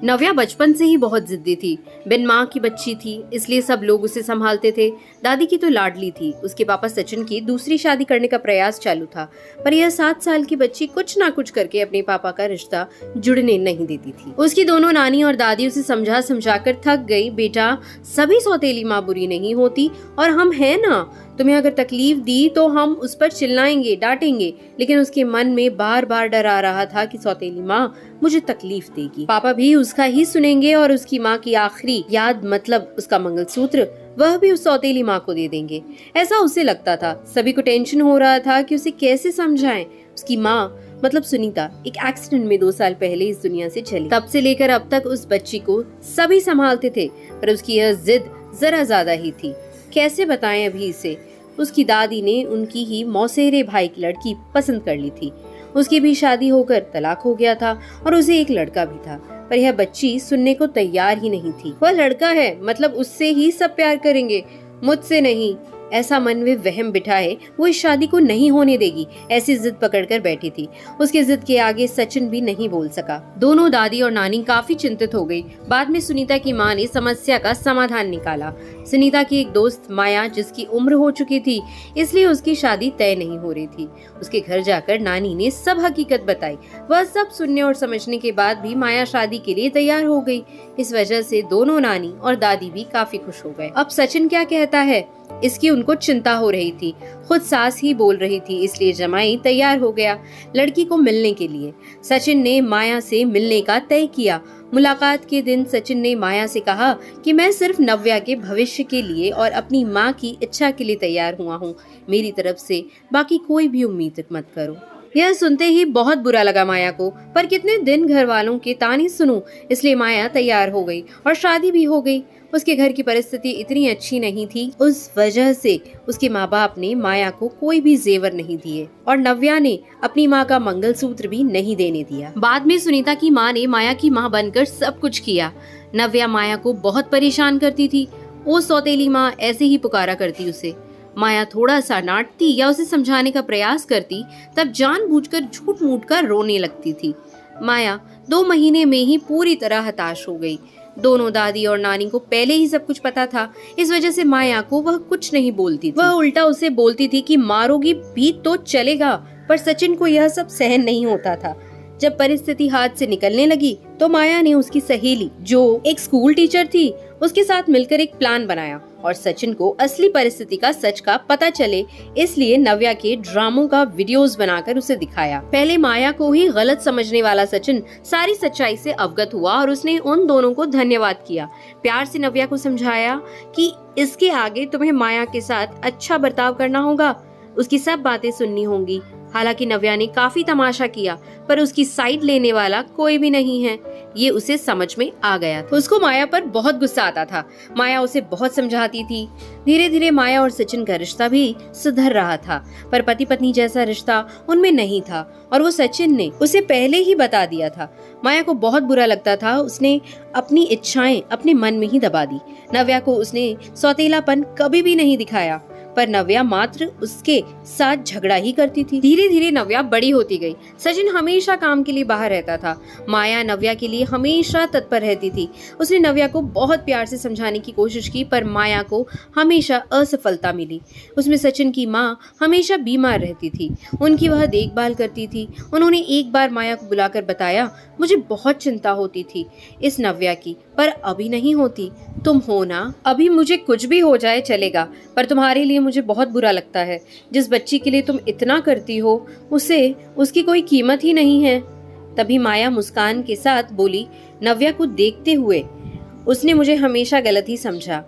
नव्या बचपन से ही बहुत जिद्दी थी। बिन माँ की बच्ची थी, इसलिए सब लोग उसे संभालते थे। दादी की तो लाडली थी। उसके पापा सचिन की दूसरी शादी करने का प्रयास चालू था, पर यह 7 साल की बच्ची कुछ ना कुछ करके अपने पापा का रिश्ता जुड़ने नहीं देती थी। उसकी दोनों नानी और दादी उसे समझा समझा कर थक गई। बेटा, सभी सौतेली माँ बुरी नहीं होती, और हम हैं ना, तुम्हें अगर तकलीफ दी तो हम उस पर चिल्लाएंगे, डांटेंगे। लेकिन उसके मन में बार बार डर आ रहा था कि सौतेली माँ मुझे तकलीफ देगी। पापा भी उसका ही सुनेंगे और उसकी माँ की आखिरी याद मतलब उसका मंगलसूत्र, वह भी उस सौतेली माँ को दे देंगे। ऐसा उसे लगता था। सभी को टेंशन हो रहा था कि उसे कैसे समझाएं। उसकी माँ मतलब सुनीता एक एक्सीडेंट में 2 साल पहले इस दुनिया से चली। तब से लेकर अब तक उस बच्ची को सभी संभालते थे, पर उसकी यह जिद जरा ज्यादा ही थी। कैसे बताएं अभी इसे। उसकी दादी ने उनकी ही मौसेरे भाई की लड़की पसंद कर ली थी। उसकी भी शादी होकर तलाक हो गया था और उसे एक लड़का भी था, पर यह बच्ची सुनने को तैयार ही नहीं थी। वह लड़का है मतलब उससे ही सब प्यार करेंगे, मुझसे नहीं। ऐसा मन में वहम बिठाए वो इस शादी को नहीं होने देगी, ऐसी जिद पकड़कर बैठी थी। उसकी जिद के आगे सचिन भी नहीं बोल सका। दोनों दादी और नानी काफी चिंतित हो गई। बाद में सुनीता की माँ ने समस्या का समाधान निकाला। सुनीता की एक दोस्त माया, जिसकी उम्र हो चुकी थी, इसलिए उसकी शादी तय नहीं हो रही थी। उसके घर जाकर नानी ने सब हकीकत बताई। वह सब सुनने और समझने के बाद भी माया शादी के लिए तैयार हो गई। इस वजह से दोनों नानी और दादी भी काफी खुश हो गए। अब सचिन क्या कहता है, इसकी उनको चिंता हो रही थी। खुद सास ही बोल रही थी, इसलिए जमाई तैयार हो गया लड़की को मिलने के लिए। सचिन ने माया से मिलने का तय किया। मुलाकात के दिन सचिन ने माया से कहा कि मैं सिर्फ नव्या के भविष्य के लिए और अपनी माँ की इच्छा के लिए तैयार हुआ हूँ। मेरी तरफ से बाकी कोई भी उम्मीद मत करो। यह सुनते ही बहुत बुरा लगा माया को, पर कितने दिन घर वालों के ताने सुनूं, इसलिए माया तैयार हो गई और शादी भी हो गई। उसके घर की परिस्थिति इतनी अच्छी नहीं थी, उस वजह से उसके माँ बाप ने माया को कोई भी जेवर नहीं दिए और नव्या ने अपनी माँ का मंगलसूत्र भी नहीं देने दिया। बाद में सुनीता की माँ ने माया की माँ बनकर सब कुछ किया। नव्या माया को बहुत परेशान करती थी। वो सौतेली माँ ऐसे ही पुकारा करती उसे। माया थोड़ा सा डांटती या उसे समझाने का प्रयास करती, तब जानबूझकर झूठ मूठ कर रोने लगती थी। माया 2 महीने में ही पूरी तरह हताश हो गई। दोनों दादी और नानी को पहले ही सब कुछ पता था, इस वजह से माया को वह कुछ नहीं बोलती थी। वह उल्टा उसे बोलती थी कि मारोगी भी तो चलेगा, पर सचिन को यह सब सहन नहीं होता था। जब परिस्थिति हाथ से निकलने लगी तो माया ने उसकी सहेली, जो एक स्कूल टीचर थी, उसके साथ मिलकर एक प्लान बनाया और सचिन को असली परिस्थिति का सच का पता चले, इसलिए नव्या के ड्रामों का वीडियोस बनाकर उसे दिखाया। पहले माया को ही गलत समझने वाला सचिन सारी सच्चाई से अवगत हुआ और उसने उन दोनों को धन्यवाद किया। प्यार से नव्या को समझाया कि इसके आगे तुम्हें माया के साथ अच्छा बर्ताव करना होगा, उसकी सब बातें सुननी होंगी। हालांकि नव्या ने काफी तमाशा किया, पर उसकी साइड लेने वाला कोई भी नहीं है, ये उसे समझ में आ गया था। उसको माया पर बहुत गुस्सा आता था। माया उसे बहुत समझाती थी। धीरे धीरे माया और सचिन का रिश्ता भी सुधर रहा था, पर पति पत्नी जैसा रिश्ता उनमें नहीं था और वो सचिन ने उसे पहले ही बता दिया था। माया को बहुत बुरा लगता था। उसने अपनी इच्छाएं अपने मन में ही दबा दी। नव्या को उसने सौतेलापन कभी भी नहीं दिखाया, पर नव्या मात्र उसके साथ झगड़ा ही करती थी। धीरे धीरे नव्या बड़ी होती गई। सचिन हमेशा काम के लिए बाहर रहता था। माया नव्या के लिए हमेशा तत्पर रहती थी। उसने नव्या को बहुत प्यार से समझाने की कोशिश की, पर माया को हमेशा असफलता मिली। उसमें सचिन की माँ हमेशा बीमार रहती थी, उनकी वह देखभाल करती थी। उन्होंने एक बार माया को बुलाकर बताया, मुझे बहुत चिंता होती थी इस नव्या की, पर अभी नहीं होती। तुम हो ना, अभी मुझे कुछ भी हो जाए चलेगा, पर तुम्हारे लिए मुझे बहुत बुरा लगता है। जिस बच्ची के लिए तुम इतना करती हो, उसे उसकी कोई कीमत ही नहीं है। तभी माया मुस्कान के साथ बोली, नव्या को देखते हुए, उसने मुझे हमेशा गलत ही समझा।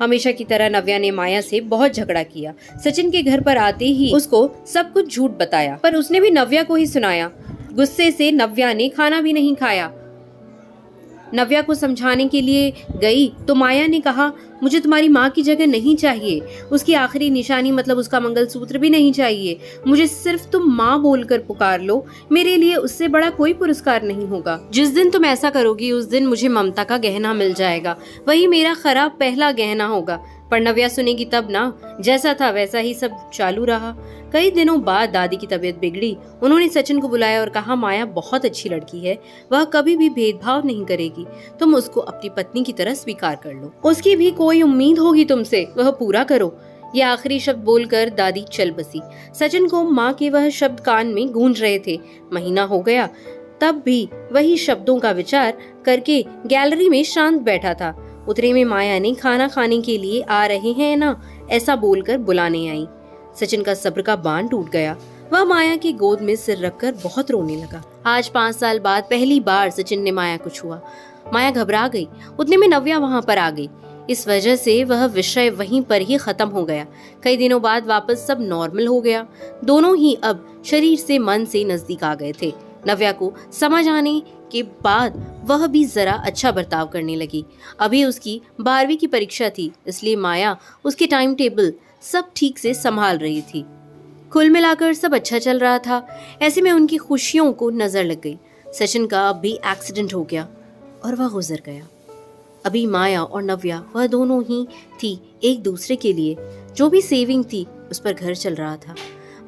हमेशा की तरह नव्या ने माया से बहुत झगड़ा किया। सचिन के घर पर आते ही उसको सब कुछ झूठ बताया, पर उसने भी नव्या को ही सुनाया। गुस्से से नव्या ने खाना भी नहीं खाया। नव्या को समझाने के लिए गई तो माया ने कहा, मुझे तुम्हारी माँ की जगह नहीं चाहिए, उसकी आखिरी निशानी मतलब उसका मंगलसूत्र भी नहीं चाहिए। मुझे सिर्फ तुम माँ बोलकर पुकार लो, मेरे लिए उससे बड़ा कोई पुरस्कार नहीं होगा। जिस दिन तुम ऐसा करोगी उस दिन मुझे ममता का गहना मिल जाएगा, वही मेरा खरा पहला गहना होगा। पर नव्या सुनेगी तब ना, जैसा था वैसा ही सब चालू रहा। कई दिनों बाद दादी की तबीयत बिगड़ी। उन्होंने सचिन को बुलाया और कहा, माया बहुत अच्छी लड़की है, वह कभी भी भेदभाव नहीं करेगी, तुम उसको अपनी पत्नी की तरह स्वीकार कर लो। उसकी भी कोई उम्मीद होगी तुमसे, वह पूरा करो। ये आखिरी शब्द बोलकर दादी चल बसी। सचिन को माँ के वह शब्द कान में गूंज रहे थे। महीना हो गया, तब भी वही शब्दों का विचार करके गैलरी में शांत बैठा था। उतरे में माया ने खाना खाने के लिए आ रहे हैं ना, ऐसा बोलकर बुलाने आई। सचिन का सब्र का बांध टूट गया। वह माया की गोद में सिर रखकर बहुत रोने लगा। आज 5 साल बाद पहली बार सचिन ने माया को छुआ। माया घबरा गई। उतने में नव्या वहां पर आ गई। इस वजह से वह विषय वहीं पर ही खत्म हो गया। कई दिनों बाद वापस सब नॉर्मल हो गया। दोनों ही अब शरीर से मन से नजदीक आ गए थे। नव्या को समझ आने के बाद वह भी जरा अच्छा बर्ताव करने लगी। अभी उसकी 12वीं की परीक्षा थी, इसलिए माया उसके टाइम टेबल सब ठीक से संभाल रही थी। कुल मिलाकर सब अच्छा चल रहा था। ऐसे में उनकी खुशियों को नजर लग गई। सचिन का अब भी एक्सीडेंट हो गया और वह गुजर गया। अभी माया और नव्या वह दोनों ही थी एक दूसरे के लिए। जो भी सेविंग थी उस पर घर चल रहा था।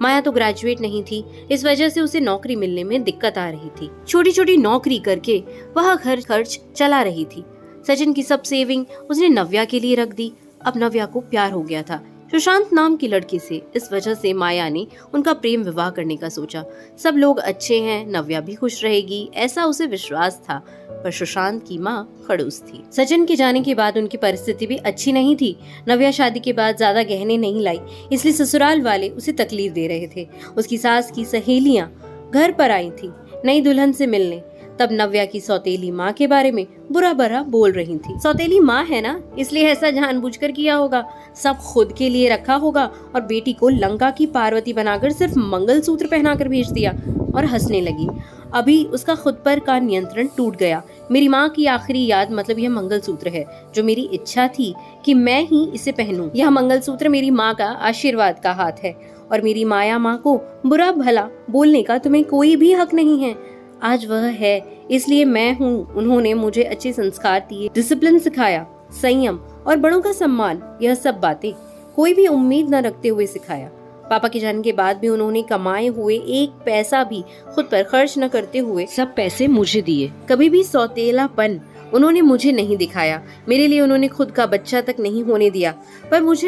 माया तो ग्रेजुएट नहीं थी, इस वजह से उसे नौकरी मिलने में दिक्कत आ रही थी। छोटी छोटी नौकरी करके वह घर खर्च चला रही थी। सचिन की सब सेविंग उसने नव्या के लिए रख दी। अब नव्या को प्यार हो गया था सुशांत नाम की लड़के से। इस वजह से माया ने उनका प्रेम विवाह करने का सोचा। सब लोग अच्छे हैं, नव्या भी खुश रहेगी, ऐसा उसे विश्वास था। पर सुशांत की माँ खड़ूस थी। सचिन के जाने के बाद उनकी परिस्थिति भी अच्छी नहीं थी। नव्या शादी के बाद ज्यादा गहने नहीं लाई, इसलिए ससुराल वाले उसे तकलीफ दे रहे थे। उसकी सास की सहेलियां घर पर आई थी नई दुल्हन से मिलने। तब नव्या की सौतेली माँ के बारे में बुरा भला बोल रही थी। सौतेली माँ है ना, इसलिए ऐसा जानबूझकर किया होगा, सब खुद के लिए रखा होगा और बेटी को लंका की पार्वती बनाकर सिर्फ मंगलसूत्र पहनाकर भेज दिया। और हंसने लगी। अभी उसका खुद पर का नियंत्रण टूट गया। मेरी माँ की आखिरी याद मतलब यह मंगलसूत्र है, जो मेरी इच्छा थी कि मैं ही इसे पहनूं। यह मंगलसूत्र मेरी माँ का आशीर्वाद का हाथ है और मेरी माया माँ को बुरा भला बोलने का तुम्हें कोई भी हक नहीं है। आज वह है, इसलिए मैं हूँ। उन्होंने मुझे अच्छे संस्कार दिए, डिसिप्लिन सिखाया, संयम और बड़ों का सम्मान। यह सब बातें कोई भी उम्मीद न रखते हुए सिखाया। पापा के जाने के बाद भी उन्होंने कमाए हुए एक पैसा भी खुद पर खर्च न करते हुए सब पैसे मुझे दिए। कभी भी सौतेलापन उन्होंने मुझे नहीं दिखाया। मेरे लिए उन्होंने खुद का बच्चा तक नहीं होने दिया। पर मुझ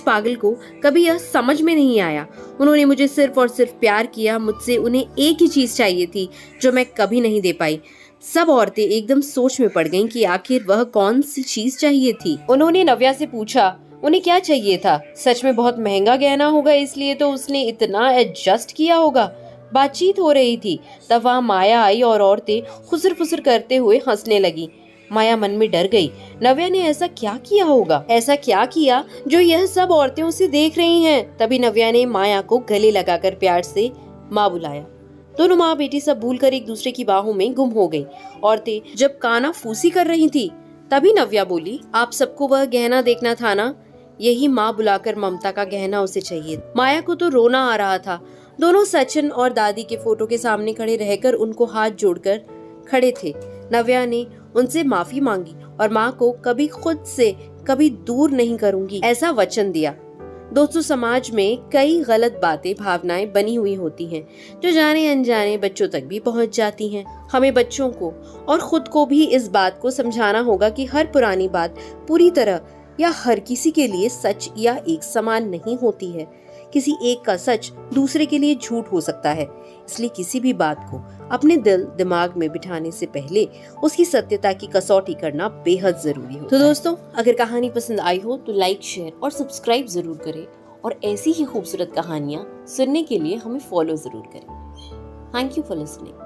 पागल को कभी यह समझ में नहीं आया। उन्होंने मुझे सिर्फ और सिर्फ प्यार किया। मुझसे उन्हें एक ही चीज चाहिए थी जो मैं कभी नहीं दे पाई। सब औरतें एकदम सोच में पड़ गईं कि आखिर वह कौन सी चीज चाहिए थी। उन्होंने नव्या से पूछा उन्हें क्या चाहिए था। सच में बहुत महंगा गहना होगा, इसलिए तो उसने इतना एडजस्ट किया होगा। बातचीत हो रही थी, तब वहाँ माया आई और औरतें खुसर फुसर करते हुए हंसने लगी। माया मन में डर गई। नव्या ने ऐसा क्या किया होगा, ऐसा क्या किया जो यह सब औरतें उसे देख रही हैं। तभी नव्या ने माया को गले लगाकर प्यार से माँ बुलाया। दोनों माँ बेटी सब भूलकर एक दूसरे की बाहों में गुम हो गई। औरतें जब काना फूसी कर रही थी, तभी नव्या बोली, आप सबको वह गहना देखना था ना, यही माँ बुलाकर ममता का गहना उसे चाहिए। माया को तो रोना आ रहा था। दोनों सचिन और दादी के फोटो के सामने खड़े रहकर उनको हाथ जोड़कर खड़े थे। नव्या ने उनसे माफी मांगी और माँ को कभी खुद से कभी दूर नहीं करूंगी ऐसा वचन दिया। दोस्तों, समाज में कई गलत बातें, भावनाएं बनी हुई होती हैं जो जाने अनजाने बच्चों तक भी पहुंच जाती हैं। हमें बच्चों को और खुद को भी इस बात को समझाना होगा कि हर पुरानी बात पूरी तरह या हर किसी के लिए सच या एक समान नहीं होती है। किसी एक का सच दूसरे के लिए झूठ हो सकता है। इसलिए किसी भी बात को अपने दिल दिमाग में बिठाने से पहले उसकी सत्यता की कसौटी करना बेहद जरूरी होता है। तो दोस्तों, अगर कहानी पसंद आई हो तो लाइक, शेयर और सब्सक्राइब जरूर करें और ऐसी ही खूबसूरत कहानियाँ सुनने के लिए हमें फॉलो जरूर करें। Thank you for listening.